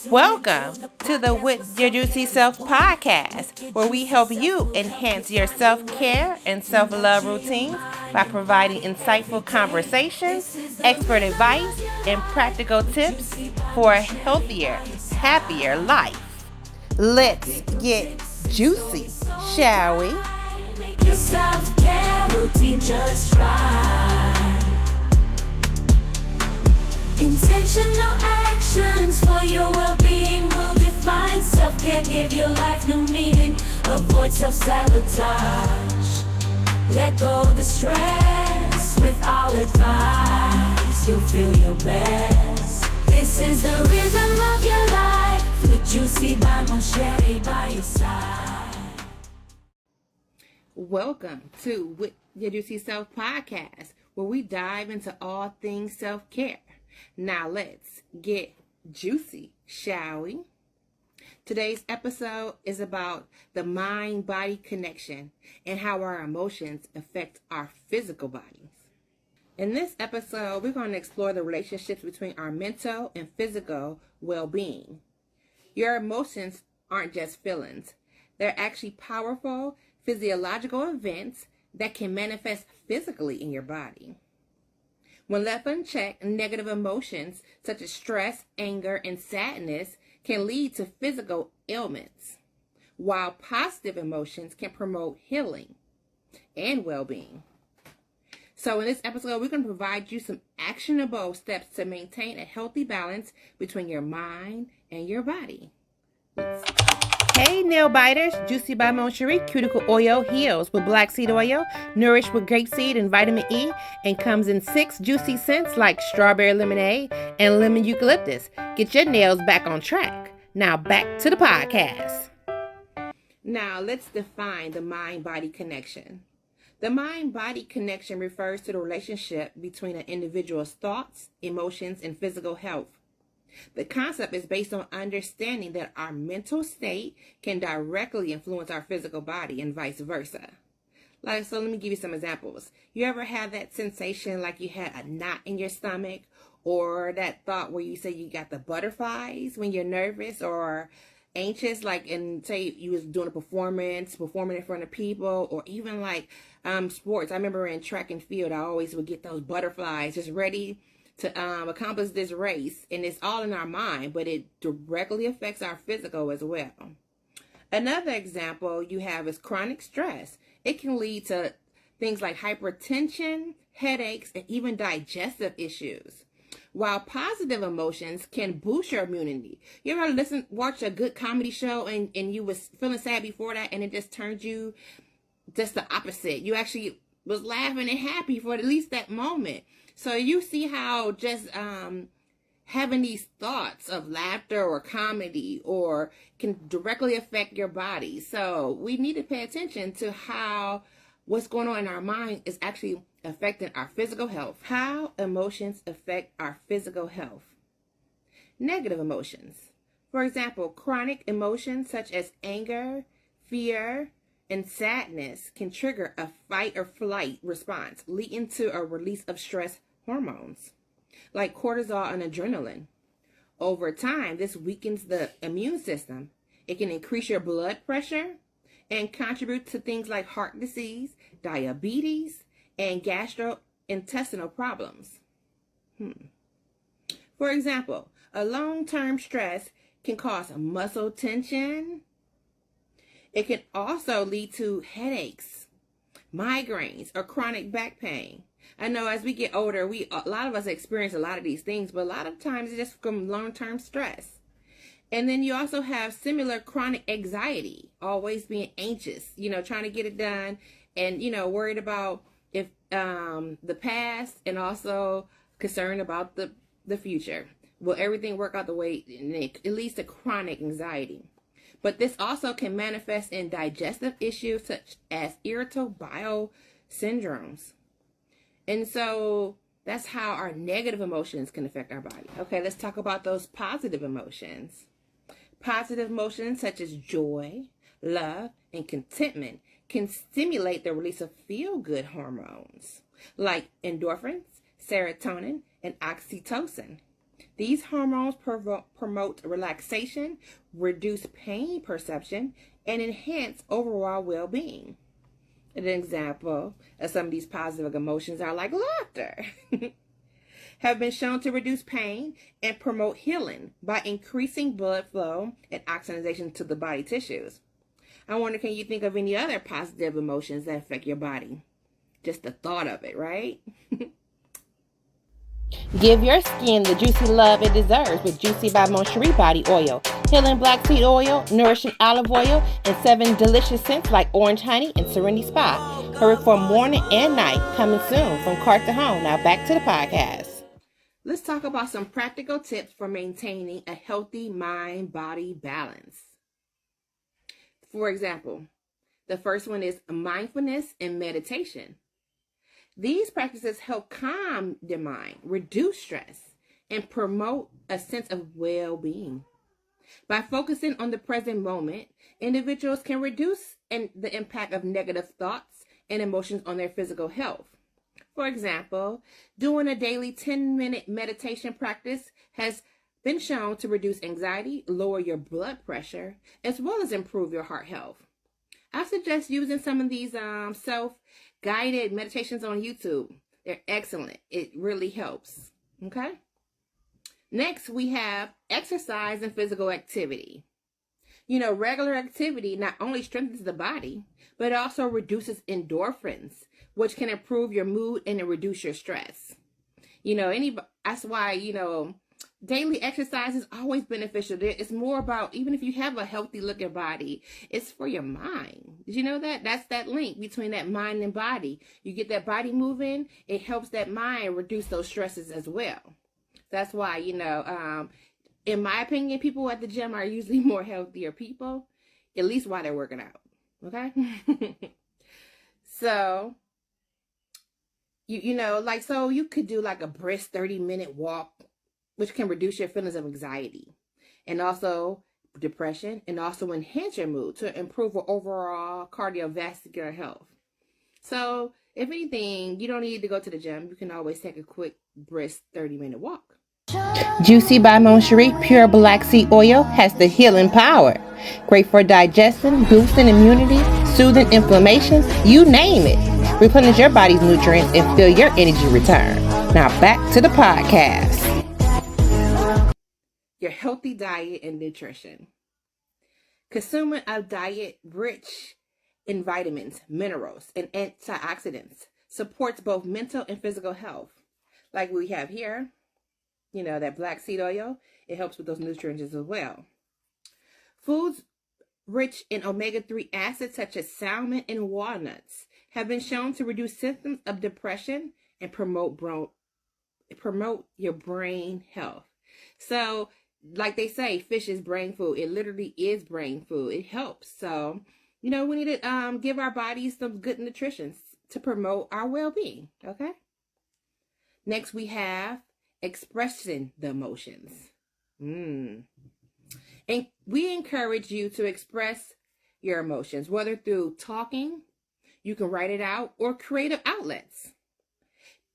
Welcome to the With Your Juicy Self podcast, where we help you enhance your self-care and self-love routines by providing insightful conversations, expert advice, and practical tips for a healthier, happier life. Let's get juicy, shall we? Make your self-care routine just right. Intentional actions for your well-being will define self-care, give your life new meaning. Avoid self-sabotage. Let go of the stress with all advice. You'll feel your best. This is the rhythm of your life. With Juicy by Moncherry by your side. Welcome to With Your Juicy Self podcast, where we dive into all things self-care. Now let's get juicy, shall we? Today's episode is about the mind-body connection and how our emotions affect our physical bodies. In this episode, we're going to explore the relationships between our mental and physical well-being. Your emotions aren't just feelings. They're actually powerful physiological events that can manifest physically in your body. When left unchecked, negative emotions such as stress, anger, and sadness can lead to physical ailments, while positive emotions can promote healing and well-being. So in this episode, we're going to provide you some actionable steps to maintain a healthy balance between your mind and your body. Hey nail biters, Juicy by Moncherry Cuticle Oil heals with black seed oil, nourished with grapeseed and vitamin E, and comes in 6 juicy scents like strawberry lemonade and lemon eucalyptus. Get your nails back on track. Now back to the podcast. Now let's define the mind-body connection. The mind-body connection refers to the relationship between an individual's thoughts, emotions, and physical health. The concept is based on understanding that our mental state can directly influence our physical body and vice versa. So let me give you some examples. You ever have that sensation like you had a knot in your stomach, or that thought where you say you got the butterflies when you're nervous or anxious, like say you was doing a performing in front of people, or even like sports. I remember in track and field, I always would get those butterflies just ready to accomplish this race, and it's all in our mind, but it directly affects our physical as well. Another example you have is chronic stress. It can lead to things like hypertension, headaches, and even digestive issues. While positive emotions can boost your immunity. You ever watch a good comedy show and you was feeling sad before that, and it just turned you just the opposite. You actually was laughing and happy for at least that moment. So you see how just having these thoughts of laughter or comedy or can directly affect your body. So we need to pay attention to how what's going on in our mind is actually affecting our physical health. How emotions affect our physical health. Negative emotions. For example, chronic emotions such as anger, fear, and sadness can trigger a fight or flight response, leading to a release of stress hormones like cortisol and adrenaline. Over time, this weakens the immune system. It can increase your blood pressure and contribute to things like heart disease, diabetes, and gastrointestinal problems. For example, a long-term stress can cause muscle tension. It can also lead to headaches, migraines, or chronic back pain. I know as we get older, a lot of us experience a lot of these things, but a lot of times it's just from long-term stress. And then you also have similar chronic anxiety, always being anxious, trying to get it done, and, worried about if the past, and also concerned about the future. Will everything work out the way? And it leads to chronic anxiety. But this also can manifest in digestive issues such as irritable bowel syndromes. And so that's how our negative emotions can affect our body. Okay, let's talk about those positive emotions. Positive emotions such as joy, love, and contentment can stimulate the release of feel-good hormones like endorphins, serotonin, and oxytocin. These hormones promote relaxation, reduce pain perception, and enhance overall well-being. An example of some of these positive emotions are like laughter. Have been shown to reduce pain and promote healing by increasing blood flow and oxygenation to the body tissues. I wonder, can you think of any other positive emotions that affect your body? Just the thought of it, right? Give your skin the juicy love it deserves with Juicy by Moncherie Body Oil, Healing Black Seed Oil, Nourishing Olive Oil, and 7 delicious scents like Orange Honey and Serenity Spa. Hurry for morning and night, coming soon from cart to home. Now back to the podcast. Let's talk about some practical tips for maintaining a healthy mind-body balance. For example, the first one is mindfulness and meditation. These practices help calm the mind, reduce stress, and promote a sense of well-being. By focusing on the present moment, individuals can reduce the impact of negative thoughts and emotions on their physical health. For example, doing a daily 10-minute meditation practice has been shown to reduce anxiety, lower your blood pressure, as well as improve your heart health. I suggest using some of these self-guided meditations on YouTube. They're excellent. It really helps. Okay? Next, we have exercise and physical activity. Regular activity not only strengthens the body, but also reduces endorphins, which can improve your mood and reduce your stress. That's why, daily exercise is always beneficial. It's more about, even if you have a healthy looking body, it's for your mind. Did you know that? That's that link between that mind and body. You get that body moving, it helps that mind reduce those stresses as well. That's why, in my opinion, people at the gym are usually more healthier people, at least while they're working out. Okay? So, so you could do like a brisk 30-minute walk, which can reduce your feelings of anxiety and also depression, and also enhance your mood to improve your overall cardiovascular health. So if anything, you don't need to go to the gym. You can always take a quick, brisk 30-minute walk. Juicy by Moncherie Pure Black Seed Oil has the healing power. Great for digestion, boosting immunity, soothing inflammation, you name it. Replenish your body's nutrients and feel your energy return. Now back to the podcast. Your healthy diet and nutrition. Consuming a diet rich in vitamins, minerals, and antioxidants supports both mental and physical health. Like we have here, that black seed oil, it helps with those nutrients as well. Foods rich in omega-3 acids such as salmon and walnuts have been shown to reduce symptoms of depression and promote your brain health. So, like they say, fish is brain food. It literally is brain food. It helps. So, we need to give our bodies some good nutrition to promote our well-being. Okay? Next, we have expressing the emotions. And we encourage you to express your emotions, whether through talking, you can write it out, or creative outlets.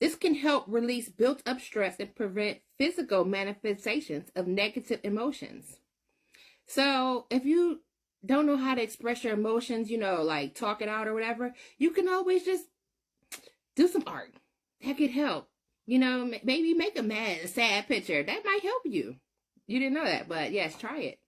This can help release built-up stress and prevent physical manifestations of negative emotions. So if you don't know how to express your emotions, like talk it out or whatever, you can always just do some art. That could help. Maybe make a sad picture. That might help you. You didn't know that, but yes, try it.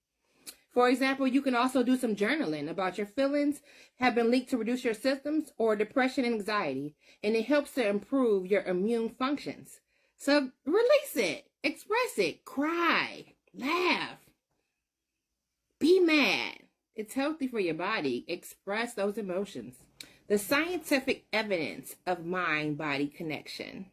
For example, you can also do some journaling about your feelings have been linked to reduce your symptoms or depression and anxiety, and it helps to improve your immune functions. So release it, express it, cry, laugh, be mad. It's healthy for your body. Express those emotions. The scientific evidence of mind-body connection.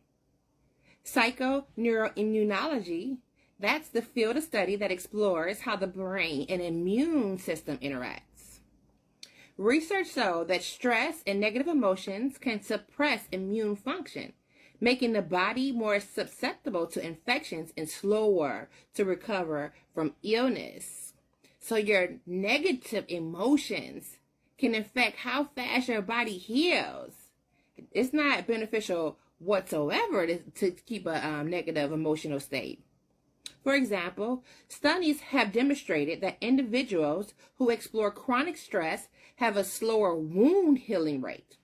Psychoneuroimmunology, that's the field of study that explores how the brain and immune system interacts. Research shows that stress and negative emotions can suppress immune function, making the body more susceptible to infections and slower to recover from illness. So your negative emotions can affect how fast your body heals. It's not beneficial whatsoever to keep a negative emotional state. For example, studies have demonstrated that individuals who explore chronic stress have a slower wound healing rate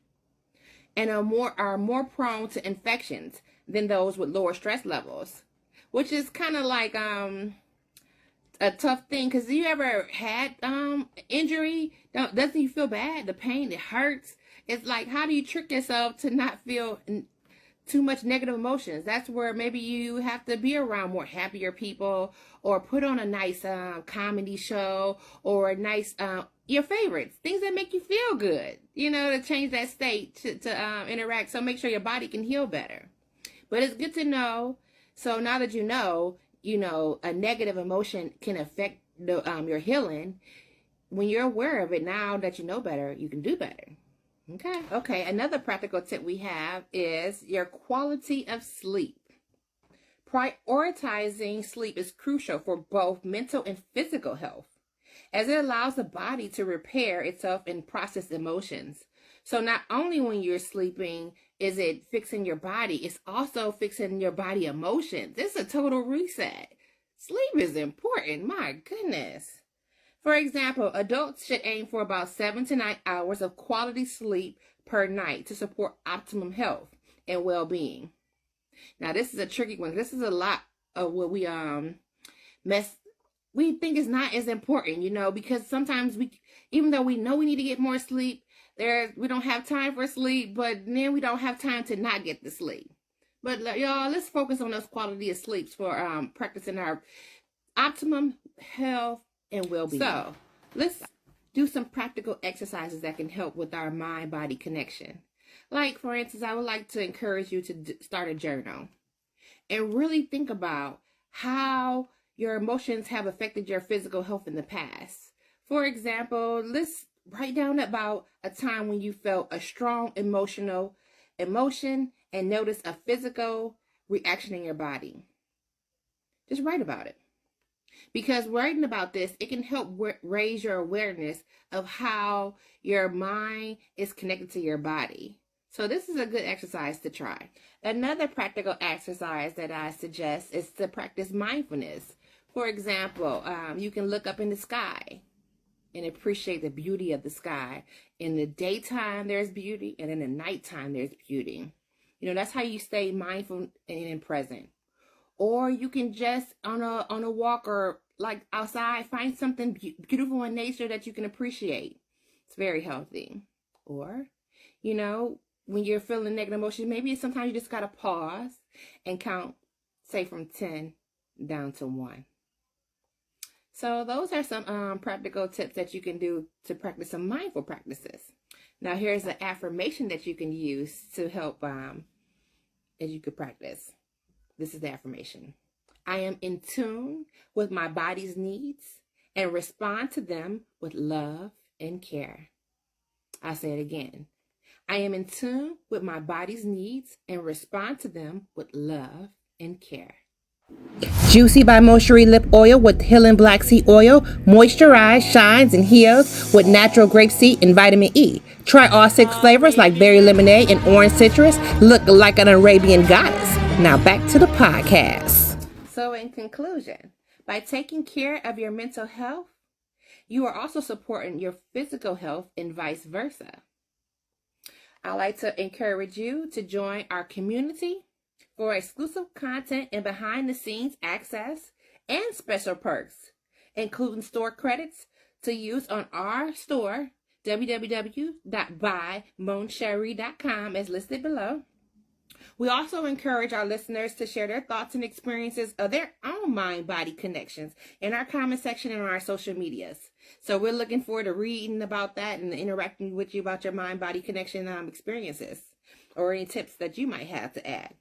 and are more prone to infections than those with lower stress levels, which is kind of like a tough thing, because you ever had injury? Doesn't you feel bad? The pain, it hurts. It's like, how do you trick yourself to not feel too much negative emotions? That's where maybe you have to be around more happier people, or put on a nice comedy show, or a nice your favorites, things that make you feel good, to change that state to interact. So make sure your body can heal better. But it's good to know. So now that you know a negative emotion can affect your healing. When you're aware of it, now that you know better, you can do better. Okay. Another practical tip we have is your quality of sleep. Prioritizing sleep is crucial for both mental and physical health, as it allows the body to repair itself and process emotions. So not only when you're sleeping is it fixing your body, it's also fixing your body emotions. It's a total reset. Sleep is important. My goodness. For example, adults should aim for about 7 to 9 hours of quality sleep per night to support optimum health and well-being. Now, this is a tricky one. This is a lot of what we think is not as important, because sometimes even though we know we need to get more sleep, we don't have time for sleep, but then we don't have time to not get the sleep. But y'all, let's focus on those quality of sleeps for practicing our optimum health and well-being. So let's do some practical exercises that can help with our mind-body connection. Like, for instance, I would like to encourage you to start a journal and really think about how your emotions have affected your physical health in the past. For example, let's write down about a time when you felt a strong emotion and notice a physical reaction in your body. Just write about it. Because writing about this, it can help raise your awareness of how your mind is connected to your body. So this is a good exercise to try. Another practical exercise that I suggest is to practice mindfulness. For example, you can look up in the sky and appreciate the beauty of the sky. In the daytime, there's beauty, and in the nighttime, there's beauty. That's how you stay mindful and present. Or you can just on a walk or like outside, find something beautiful in nature that you can appreciate. It's very healthy. Or, when you're feeling negative emotions, maybe sometimes you just got to pause and count, say from 10 down to 1. So those are some practical tips that you can do to practice some mindful practices. Now here's an affirmation that you can use to help as you could practice. This is the affirmation. I am in tune with my body's needs and respond to them with love and care. I'll say it again. I am in tune with my body's needs and respond to them with love and care. Juicy by Moisture Lip Oil with Healing Black Seed Oil. Moisturize, shines, and heals with natural grapeseed and vitamin E. Try all 6 flavors like berry lemonade and orange citrus. Look like an Arabian goddess. Now back to the podcast. So in conclusion, by taking care of your mental health, you are also supporting your physical health and vice versa. I'd like to encourage you to join our community for exclusive content and behind-the-scenes access and special perks, including store credits to use on our store, www.buymoncherie.com, as listed below. We also encourage our listeners to share their thoughts and experiences of their own mind-body connections in our comment section and on our social medias. So we're looking forward to reading about that and interacting with you about your mind-body connection experiences or any tips that you might have to add.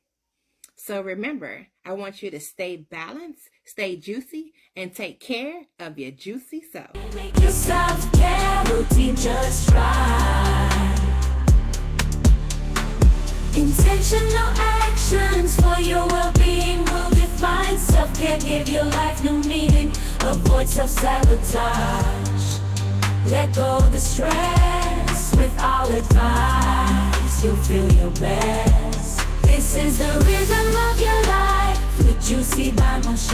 So remember, I want you to stay balanced, stay juicy, and take care of your juicy self. Make your self-care routine just right. Intentional actions for your well-being will define self-care, give your life new meaning. Avoid self-sabotage. Let go of the stress with our advice. You'll feel your best. This is the rhythm of your life with Juicy by Michelle.